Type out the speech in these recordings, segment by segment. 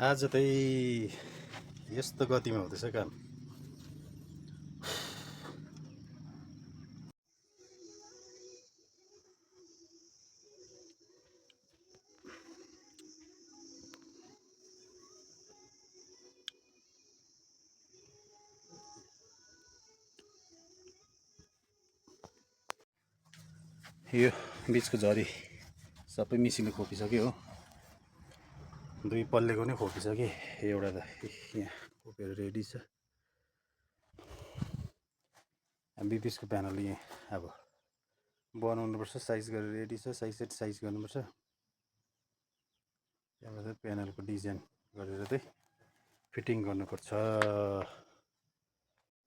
आज चाहिँ यस्तो गतिमा हुँदैछ काम। यो बिचको झरी सबै मिसिनले खोपिसक्यो हो। दुई पल्लेको नै खोपिसके, एउटा त यहाँ खोपेर रेडी छ। बिचको प्यानल यहाँ अब बनाउनुपर्छ, साइज गरेर रेडी छ। साइज गर्नुपर्छ। त्यहाँबाट प्यानलको डिजाइन गरेर चाहिँ फिटिङ गर्नुपर्छ।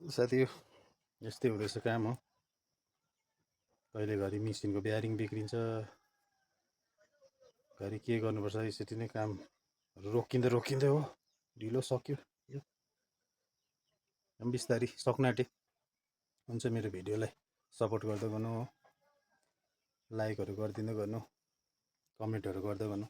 साथी यस्तै हुँदैछ काम हो। कहिले घरि मिसिनको ब्यारिङ बिग्रिन्छ, घरि के गर्नुपर्छ। यसरी नै काम रोकिँदै हो ढिलो सक्यो। यो बिस्तारी सक्न आँट्यो। हुन्छ, मेरो भिडियोलाई सपोर्ट गर्दै गर्नु हो, लाइकहरू गरिदिँदै गर्नु, कमेन्टहरू गर्दै गर्नु।